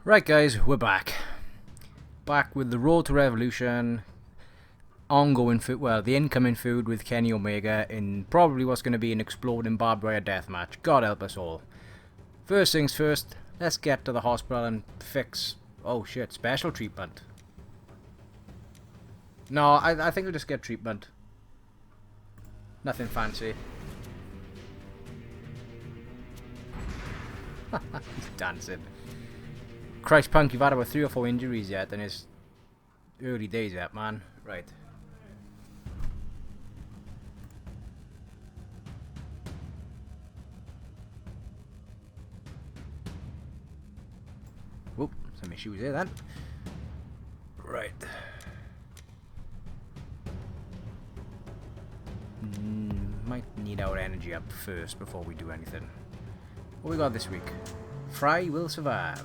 Right guys, we're back. Back with the Road to Revolution, ongoing food, well, the incoming food with Kenny Omega in probably what's going to be an Exploding Barbed Wire Death match. God help us all. First things first, let's get to the hospital and fix, oh shit, special treatment. No, I think we'll just get treatment. Nothing fancy. He's dancing. Christ, Punk, you've had about 3 or 4 injuries yet, and it's early days yet, man. Right. Whoop, some issues there then. Right. Might need our energy up first before we do anything. What we got this week? Fry will survive.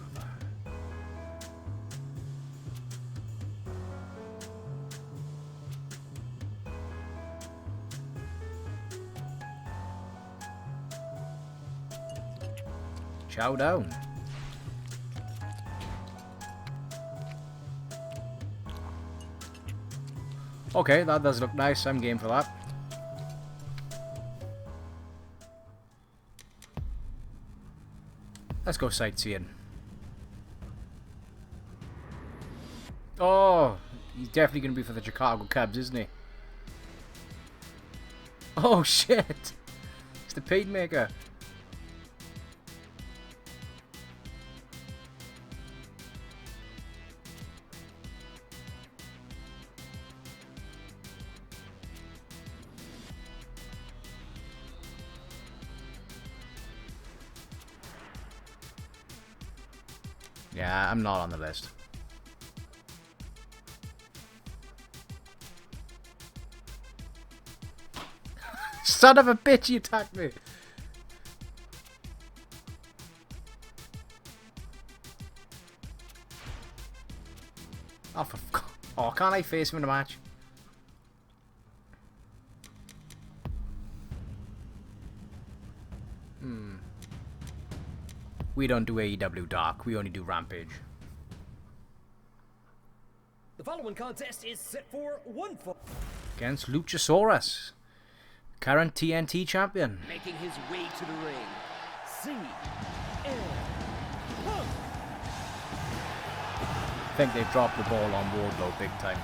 Chow down. Okay, that does look nice. I'm game for that. Let's go sightseeing. Oh, he's definitely going to be for the Chicago Cubs, isn't he? Oh shit! It's the pain maker. Yeah, I'm not on the list. Son of a bitch, you attacked me! Oh, oh, can't I face him in a match? We don't do AEW Dark, we only do Rampage. The following contest is set for one fall. Against Luchasaurus, current TNT champion. Making his way to the ring. CM Punk. I think they've dropped the ball on Wardlow big time.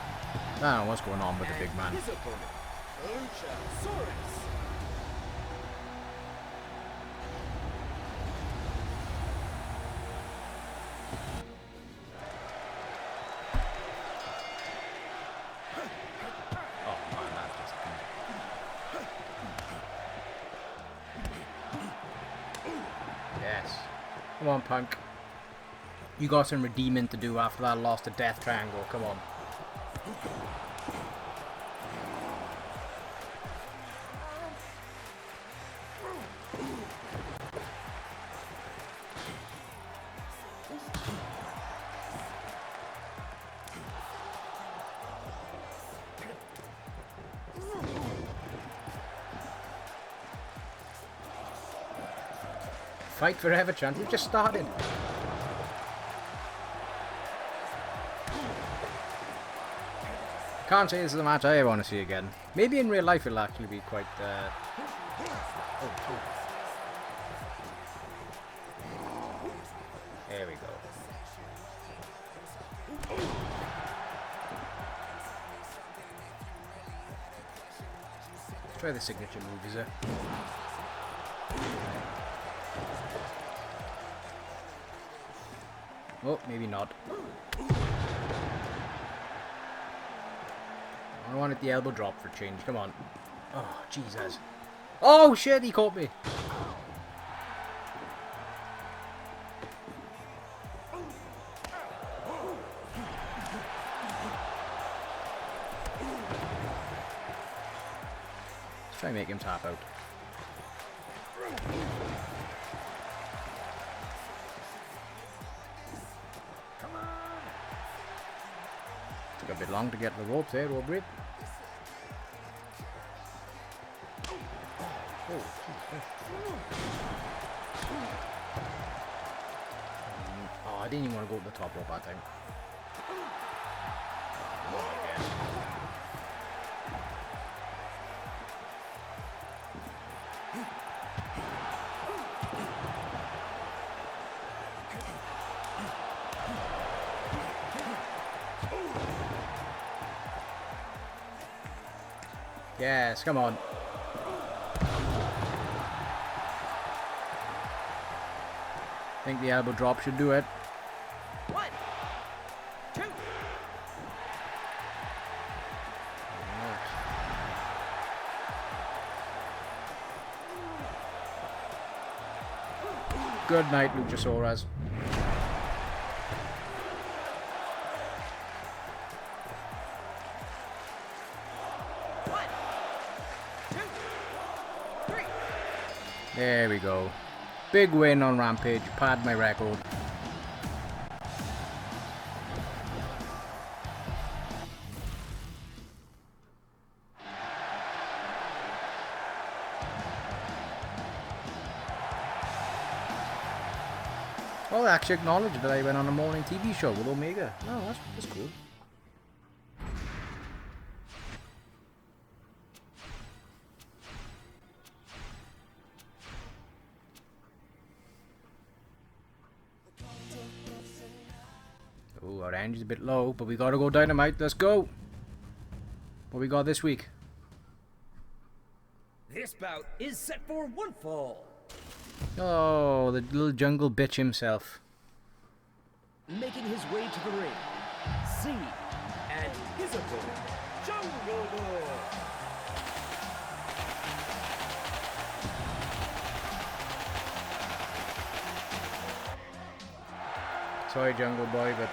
I don't know what's going on with the big man. His opponent, Luchasaurus. Come on, Punk. You got some redeeming to do after that loss to Death Triangle. Come on. Fight forever, chant. We've just started. Can't say this is a match I want to see again. Maybe in real life it'll actually be quite. Oh. There we go. Let's try the signature move, is it? Oh, maybe not. I wanted the elbow drop for change. Come on. Oh, Jesus. Oh, shit, he caught me. Let's try and make him tap out. Took a bit long to get the ropes there, Aubrey. Oh, I didn't even want to go to the top rope that time. Yes, come on. I think the elbow drop should do it. 1, 2. Good night, Luchasaurus. There we go. Big win on Rampage. Pad my record. Oh, they actually acknowledged that I went on a morning TV show with Omega. Oh, that's cool. Oh, our energy's a bit low, but we gotta go Dynamite. Let's go. What we got this week? This bout is set for 1 fall. Oh, the little jungle bitch himself. Making his way to the ring, Z and his opponent, Jungle Boy. Sorry, Jungle Boy, but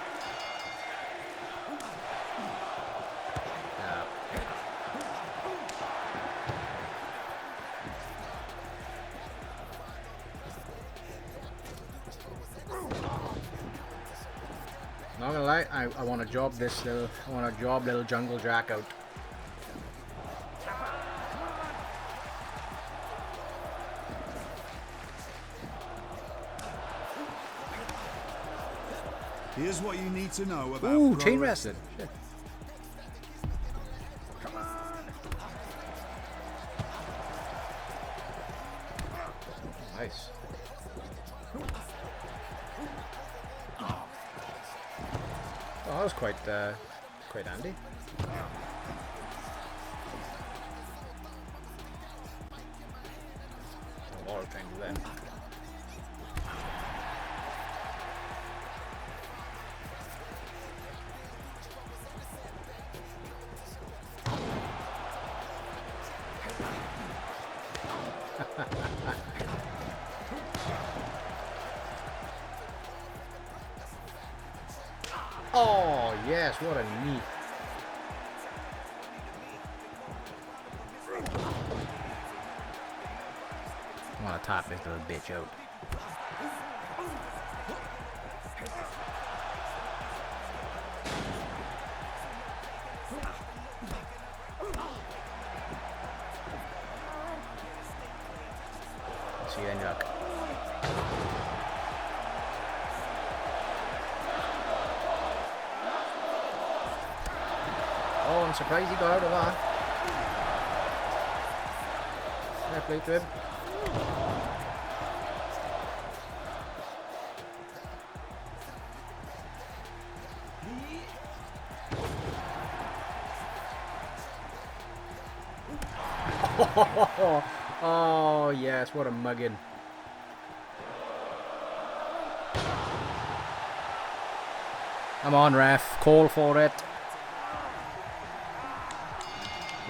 not gonna lie, I want to job little Jungle Jack out. Here's what you need to know about Ooh, chain wrestling. Shit. Come on. Nice. Oh, that was quite handy. A lot of trying to do that. Oh, yes, what a knee. I want to top this little bitch out. See you in luck. Oh, I'm surprised he got out of that. Fair play to him. Oh, yes, what a mugging. Come on, ref, call for it.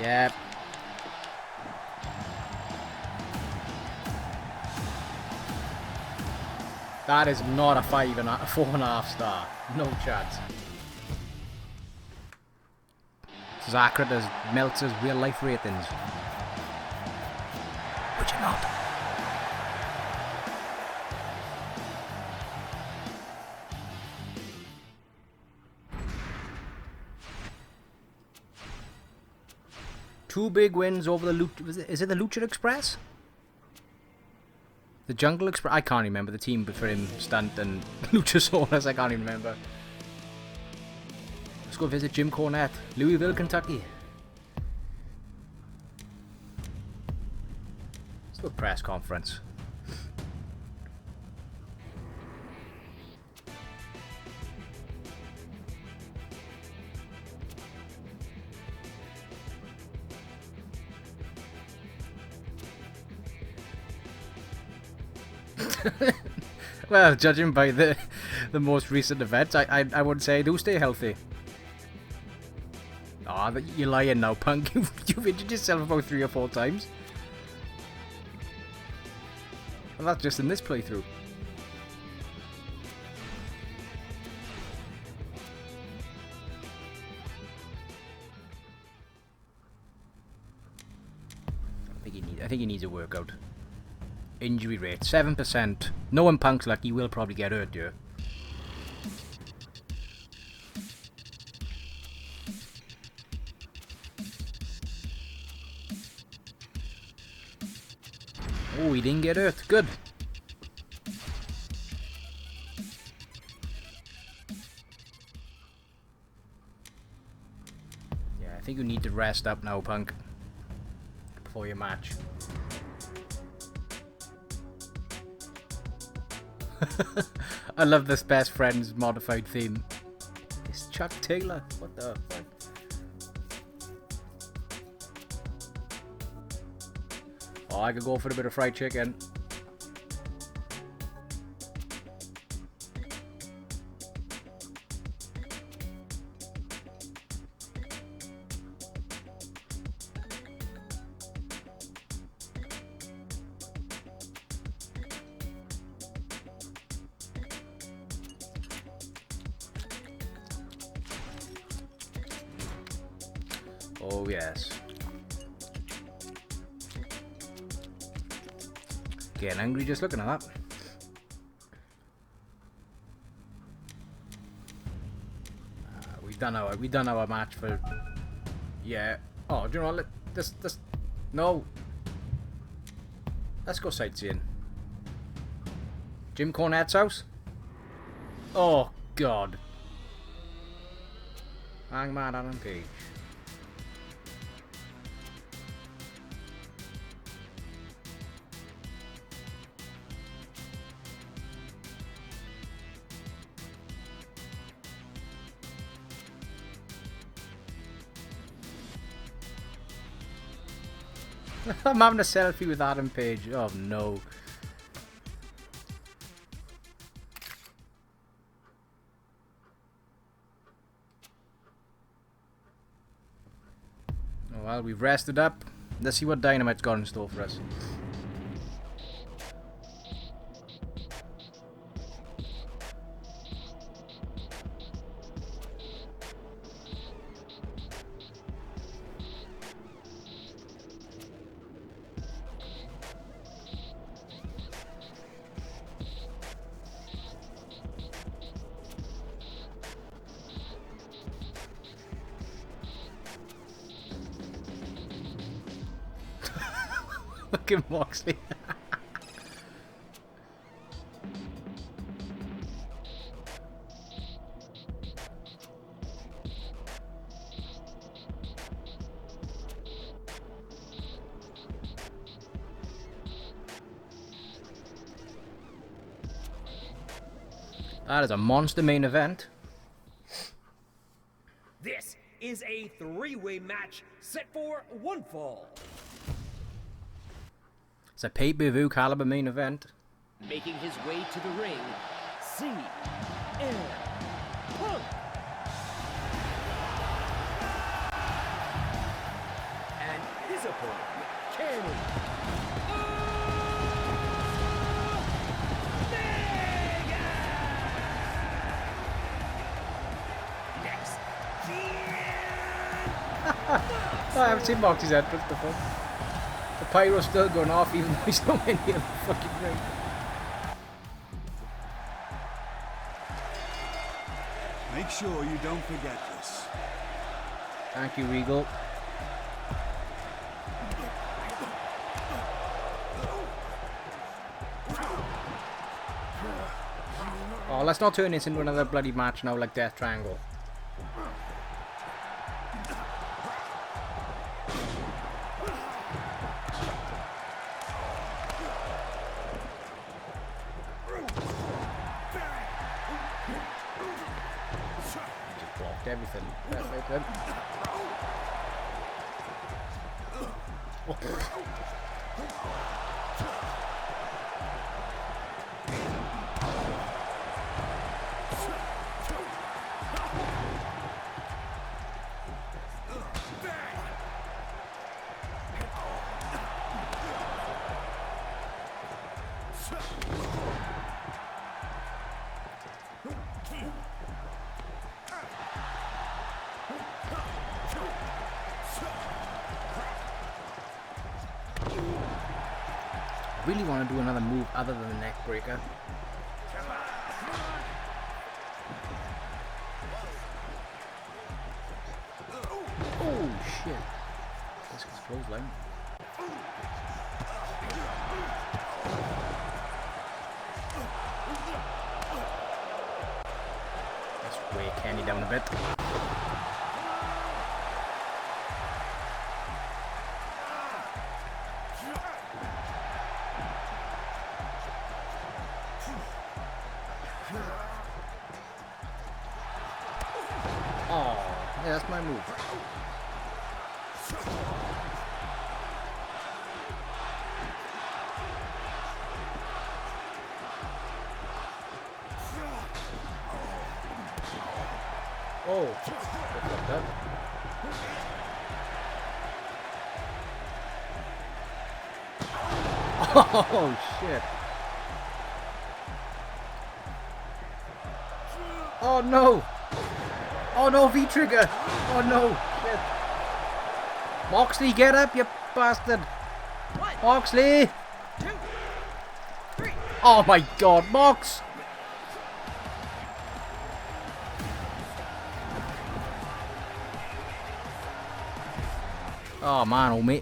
Yep. That is not a 4.5 star. No chance. This is accurate as Meltzer's real life ratings. Would you not? Two big wins over the Lucha... Is it the Lucha Express? The Jungle Express. I can't remember the team for him, Stunt and Luchasaurus. I can't even remember. Let's go visit Jim Cornette, Louisville, Kentucky. Let's do a press conference. Well, judging by the most recent events, I would say do stay healthy. Ah, oh, you're lying now, Punk. You've injured yourself about 3 or 4 times. And that's just in this playthrough. I think he needs a workout. Injury rate 7%. Knowing Punk's luck, he will probably get hurt, yeah. Oh, he didn't get hurt. Good. Yeah, I think you need to rest up now, Punk, before your match. I love this best friends modified theme. It's Chuck Taylor. What the fuck? Oh, I could go for a bit of fried chicken. Oh, yes. Getting angry just looking at that. We done our match for. Yeah. Oh, do you know what? This. No. Let's go sightseeing. Jim Cornette's house. Oh God. Hangman Adam Page. I'm having a selfie with Adam Page. Oh no. Oh, well, we've rested up. Let's see what Dynamite's got in store for us. Look at Moxley. That is a monster main event. This is a 3-way match set for one fall. It's a pay-per-view caliber main event. Making his way to the ring, CM Punk. And his opponent, Kenny Onega. Next, Oh, I haven't seen Moxley's entrance before. The pyro's still going off even though he's not in the fucking ring. Make sure you don't forget this. Thank you, Regal. Oh, let's not turn this into another bloody match now like Death Triangle. Just blocked everything. Perfect then. Oh. Really want to do another move other than the neck breaker. Oh shit! This is clothesline. Let's weigh Kenny down a bit. Oh, yeah, that's my move. Oh, just like that. Oh shit. Oh no. Oh no, V-trigger! Oh no! Shit! Moxley, get up, you bastard! Moxley! 2, 3. Oh my god, Mox! Oh man,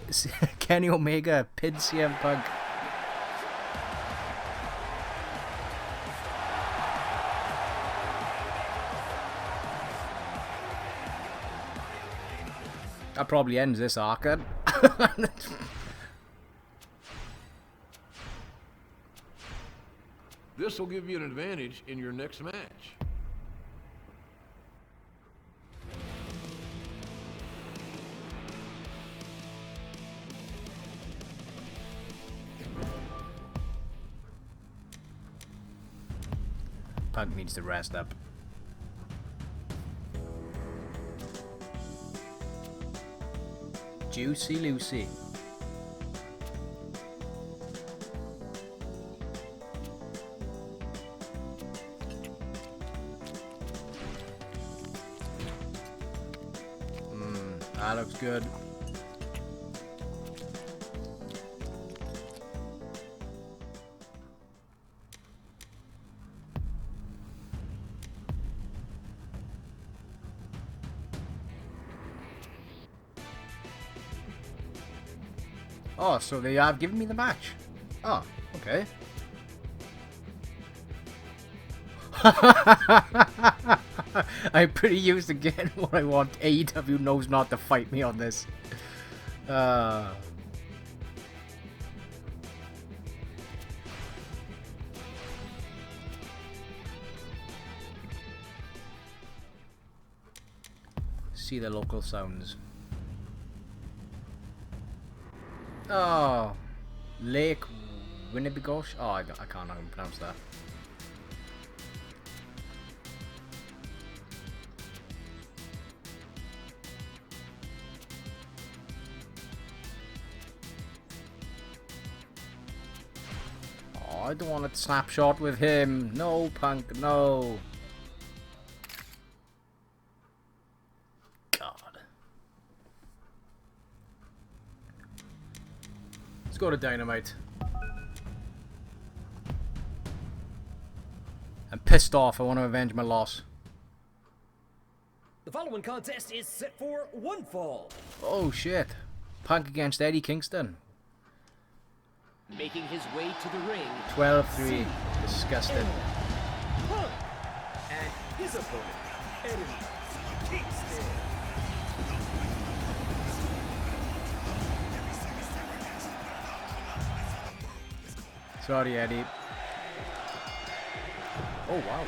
Kenny Omega pinned CM Punk. That probably ends this arc. This will give you an advantage in your next match. Punk needs to rest up. Juicy Lucy. That looks good. Oh, so they have given me the match. Oh, okay. I'm pretty used to getting what I want. AEW knows not to fight me on this. See the local sounds. Oh, Lake Winnebagosh. Oh, I can't even pronounce that. Oh, I don't want a snapshot with him. No, Punk, no. Let's go to Dynamite. I'm pissed off. I want to avenge my loss. The following contest is set for one fall. Oh shit. Punk against Eddie Kingston. Making his way to the ring. 12-3. Disgusting. Punk. his opponent, Eddie Kingston. Sorry, Eddie. Oh, wow.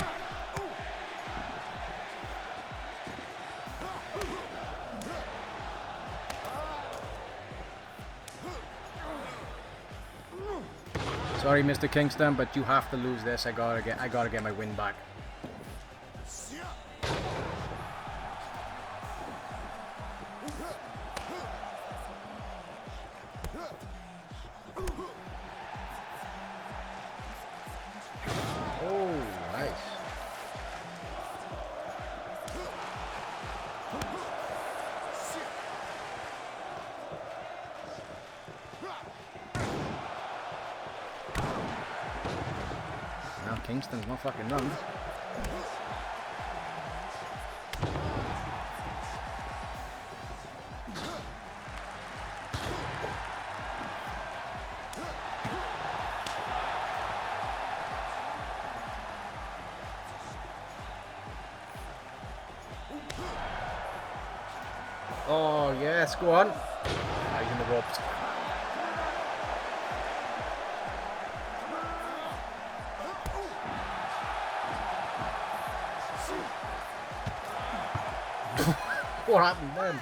Sorry, Mr. Kingston, but you have to lose this. I gotta get my win back. Oh, nice. Now Kingston's not fucking runs. Oh yes, go on. Ah, he's in the ropes. What happened then?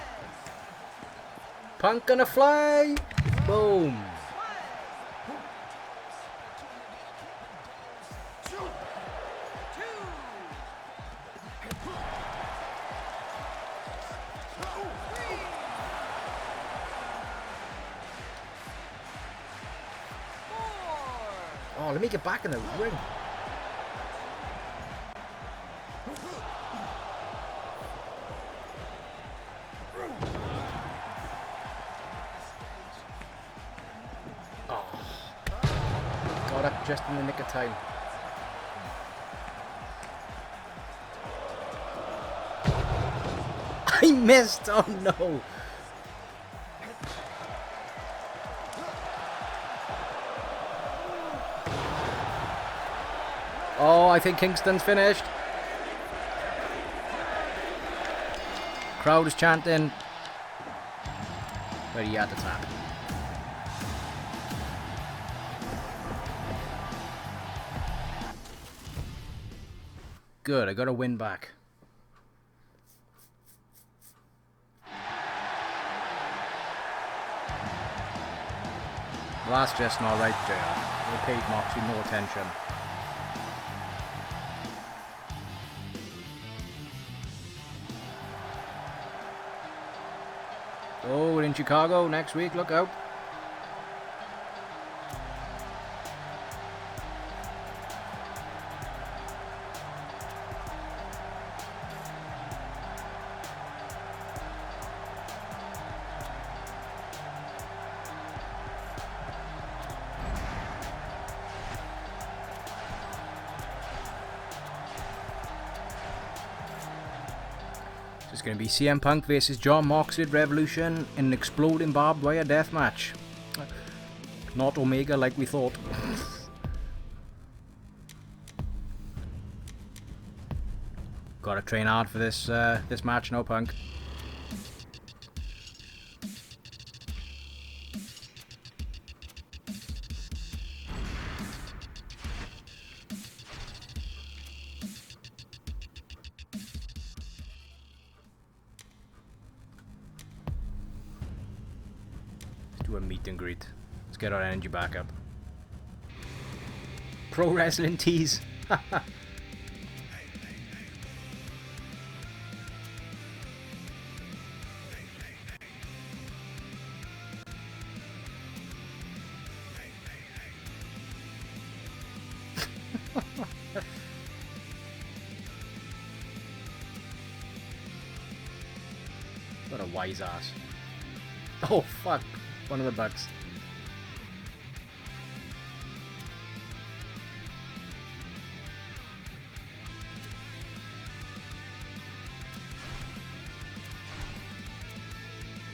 Punk gonna fly! Boom! Oh, let me get back in the ring. Got up just in the nick of time. I missed! Oh no! Oh, I think Kingston's finished. Crowd is chanting. But he had the tap. Good, I got a win back. Well, that's just not right, JR. They paid Moxley no attention. Oh, we're in Chicago next week, look out. It's going to be CM Punk versus Jon Moxley at Revolution in an Exploding Barbed Wire Death match. Not Omega like we thought. Gotta train hard for this this match, no Punk. Do a meet and greet. Let's get our energy back up. Pro wrestling tees. What a wise ass. Oh fuck. One of the bucks.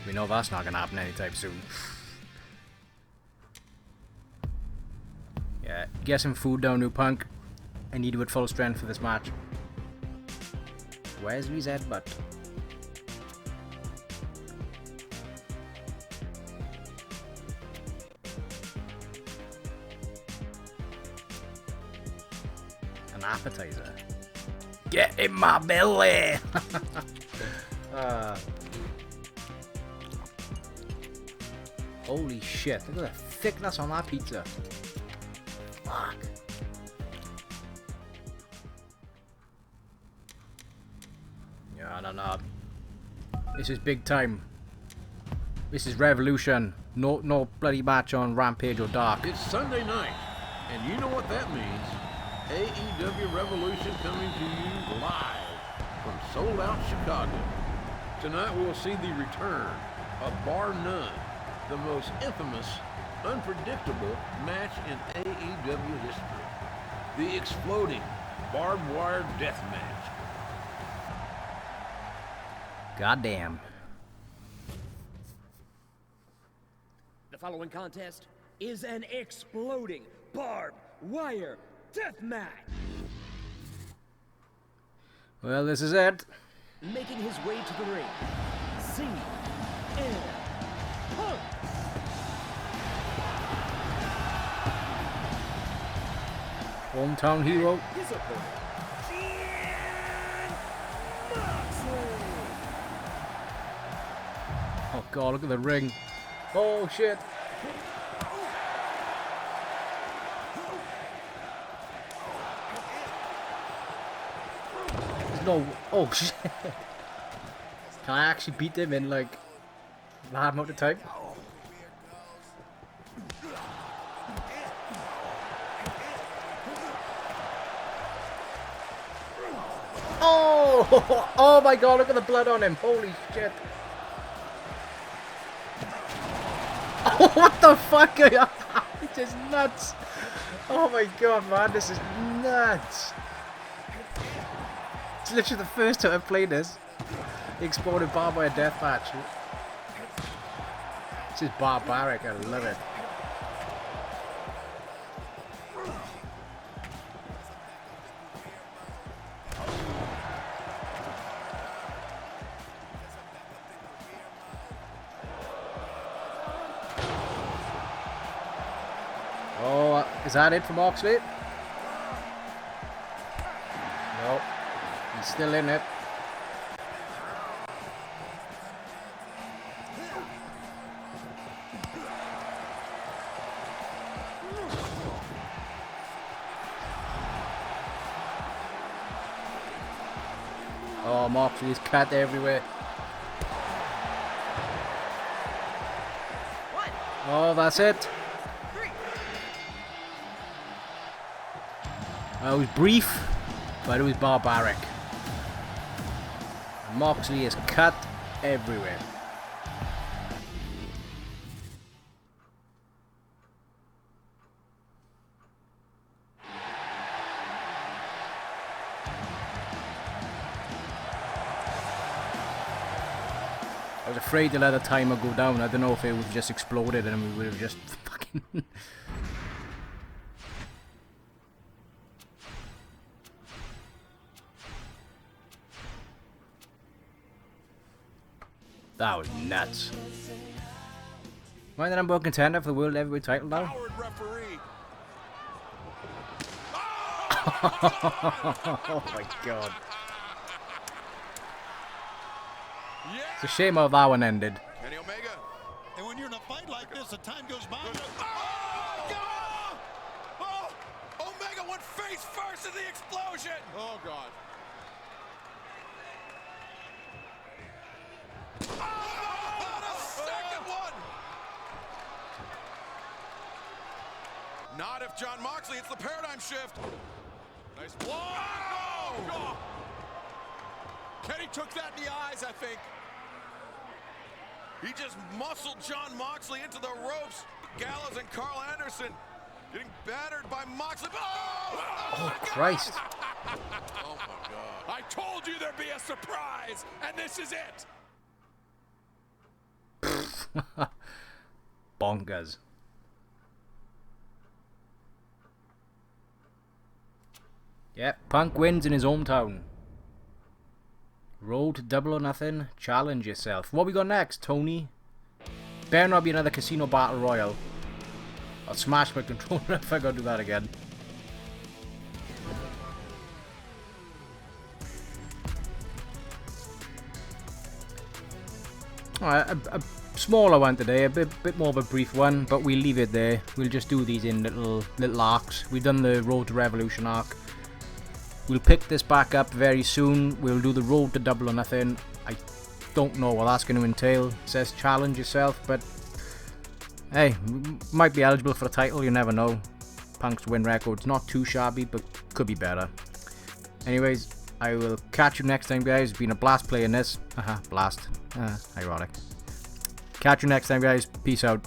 We know that's not gonna happen anytime soon. Yeah, get some food down, new Punk. I need you at full strength for this match. Wesley's headbutt. An appetizer. Get in my belly! Holy shit, look at the thickness on that pizza. Fuck. Yeah, no. This is big time. This is Revolution. No bloody match on Rampage or Dark. It's Sunday night, and you know what that means. AEW Revolution coming to you live from sold-out Chicago. Tonight we'll see the return of, bar none, the most infamous, unpredictable match in AEW history. The Exploding Barbed Wire Death match. Goddamn. The following contest is an exploding barbed wire death match. Well, this is it. Making his way to the ring, CM Punk. Hometown hero. His opponent, Jon Moxley. Oh god, look at the ring. Oh shit. There's no. Oh shit. Can I actually beat them in like that amount of time? Oh! Oh my god, look at the blood on him. Holy shit. Oh, what the fuck? It's just nuts. Oh my god, man, this is nuts. It's literally the first time I've played this. The Exploding Barbed Wire Death match. This is barbaric, I love it. Oh, is that it for Moxley? No, he's still in it. Oh, Moxley's cut everywhere. Oh, that's it. It was brief, but it was barbaric. Moxley is cut everywhere. I was afraid to let the timer go down. I don't know if it would have just exploded and we would have just fucking... That was nuts. Am I the number one contender for the World Heavyweight title now? Oh my god. It's a shame how that one ended. Kenny Omega. And when you're in a fight like this, the time goes by. Oh! Omega went face first in the explosion! Oh, God. Oh, the second one! Not if Jon Moxley, it's the paradigm shift. Nice blow. Oh! Kenny took that in the eyes, I think. He just muscled Jon Moxley into the ropes. Gallows and Carl Anderson getting battered by Moxley. Oh, Christ. Oh, my God. I told you there'd be a surprise, and this is it. Bonkers. Yep, Punk wins in his hometown. Road to Double or Nothing. Challenge yourself. What we got next, Tony? Better not be another casino battle royal. I'll smash my controller if I gotta do that again. Alright, a smaller one today, a bit more of a brief one, but we'll leave it there. We'll just do these in little arcs. We've done the Road to Revolution arc. We'll pick this back up very soon. We'll do the Road to Double or Nothing. I don't know what that's going to entail. It says challenge yourself, but hey, might be eligible for a title, you never know. Punk's win record's not too shabby, but could be better. Anyways, I will catch you next time, guys. It's been a blast playing this. Blast. Ironic. Catch you next time, guys. Peace out.